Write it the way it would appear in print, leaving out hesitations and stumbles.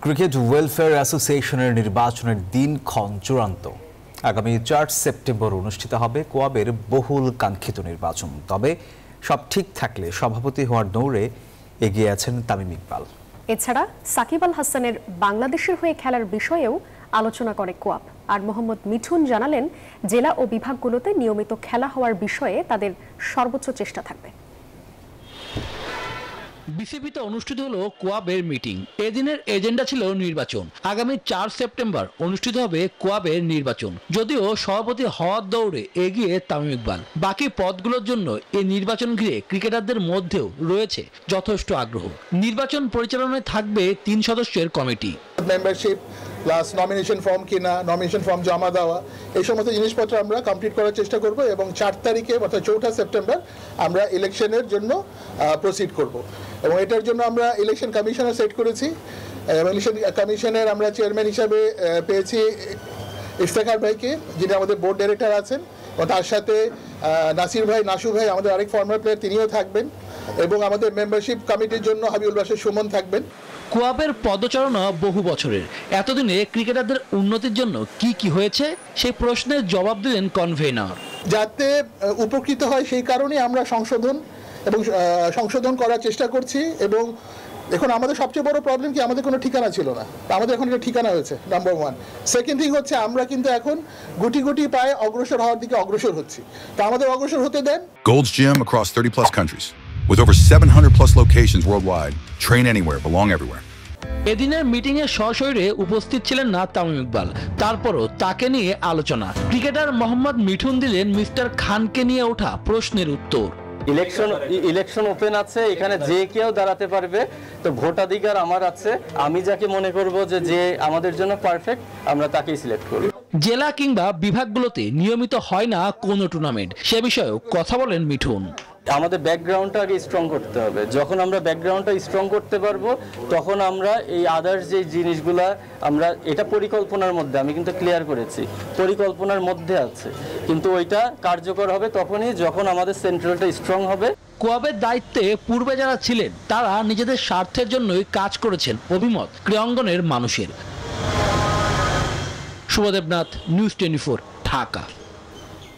Cricket welfare অ্যাসোসিয়েশনের নির্বাচনের দিনক্ষণ চূড়ান্ত। আগামী ৪ সেপ্টেম্বর অনুষ্ঠিত হবে কোয়াবের বহুল কাঙ্ক্ষিত নির্বাচন। তবে সব ঠিক থাকলে সভাপতি হওয়ার দৌড়ে এগিয়ে আছেন তামিম ইকবাল। এছাড়া সাকিব আল হাসানের বাংলাদেশের হয়ে খেলার বিষয়েও আলোচনা করে কোয়াব। আর মোহাম্মদ মিঠুন জানালেন, জেলা ও বিভাগগুলোতে নিয়মিত খেলা হওয়ার বিষয়ে তাদের সর্বোচ্চ চেষ্টা থাকবে। বিসিবিতে অনুষ্ঠিত হলো কোয়াবের মিটিং। এদিনের এজেন্ডা ছিল নির্বাচন। আগামী ৪ সেপ্টেম্বর অনুষ্ঠিত হবে কোয়াবের নির্বাচন। যদিও সভাপতি হওয়ার দৌড়ে এগিয়ে তামিম ইকবাল। বাকি পদগুলোর জন্য এই নির্বাচন ঘিরে ক্রিকেটারদের মধ্যেও রয়েছে যথেষ্ট আগ্রহ। নির্বাচন পরিচালনায় থাকবে ৩ সদস্যের committee. Membership plus nomination form কিনা, নমিনেশন ফর্ম জমা দেওয়া, এই সমস্ত জিনিসপত্র আমরা কমপ্লিট করার চেষ্টা করব এবং ৪ তারিখে অর্থাৎ ৪ঠা সেপ্টেম্বর আমরা ইলেকশনের জন্য প্রসিড করব এবং এটার জন্য আমরা ইলেকশন কমিশনার সেট করেছি। ইলেকশন কমিশনের আমরা চেয়ারম্যান হিসাবে পেয়েছি ইফতেখার ভাইকে, যিনি আমাদের বোর্ড ডাইরেক্টর আছেন, এবং তার সাথে নাসির ভাই, নাসু ভাই আমাদের আরেক ফর্মার প্লেয়ার, তিনিও থাকবেন, এবং আমাদের মেম্বারশিপ কমিটির জন্য হাবিবুল বাশির সুমন থাকবেন। কোয়াবের পদচারণা বহু বছরের। এতদিনে ক্রিকেটারদের উন্নতির জন্য কি কি হয়েছে সেই প্রশ্নের জবাব দিলেন কনভেনার। যাতে উপকৃত হয় সেই কারণে আমরা সংশোধন করার চেষ্টা করছি। এবং এখন আমাদের সবচেয়ে বড় প্রবলেম কি, আমাদের কোনো ঠিকানা ছিল না, আমাদের এখন একটা ঠিকানা হয়েছে, নাম্বার 1। সেকেন্ড থিং হচ্ছে আমরা কিন্তু এখন গুটি গুটি পায়ে অগ্রসর হওয়ার দিকে অগ্রসর হচ্ছি। তো আমাদের অগ্রসর হতে দেন। Gold's Gym across 30+ countries with over 700+ locations worldwide. Train anywhere, belong everywhere. এদিনের মিটিংয়ে সশরীরে উপস্থিত ছিলেন না তামিম ইকবাল। তারপরও তাকে নিয়ে আলোচনা। ক্রিকেটার মোহাম্মদ মিঠুন দিলেন মিস্টার খানকে নিয়ে ওঠা প্রশ্নের উত্তর। ইলেকশন ওপেন আছে, এখানে যে কেউ দাঁড়াতে পারবে। তো ভোটাধিকার আমার আছে। আমি যাকে মনে করব যে আমাদের জন্য পারফেক্ট, আমরা তাকেই সিলেক্ট করব। জেলা কিংবা বিভাগগুলোতে নিয়মিত হয় না কোনো টুর্নামেন্ট, সে বিষয়েও কথা বলেন মিঠুন। আমাদের ব্যাকগ্রাউন্ডটা আগে স্ট্রং করতে হবে। যখন আমরা ব্যাকগ্রাউন্ডটা স্ট্রং করতে পারবো, তখন আমরা এই আদার্স যে জিনিসগুলা, আমরা এটা পরিকল্পনার মধ্যে, আমি কিন্তু ক্লিয়ার করেছি, পরিকল্পনার মধ্যে আছে, কিন্তু ওইটা কার্যকর হবে তখনই যখন আমাদের সেন্ট্রালটা স্ট্রং হবে। কোয়াবের দায়িত্বে পূর্বে যারা ছিলেন তারা নিজেদের স্বার্থের জন্যই কাজ করেছেন, অভিমত ক্রীড়াঙ্গনের মানুষের। শুভদেবনাথ, নিউজ 24, ঢাকা।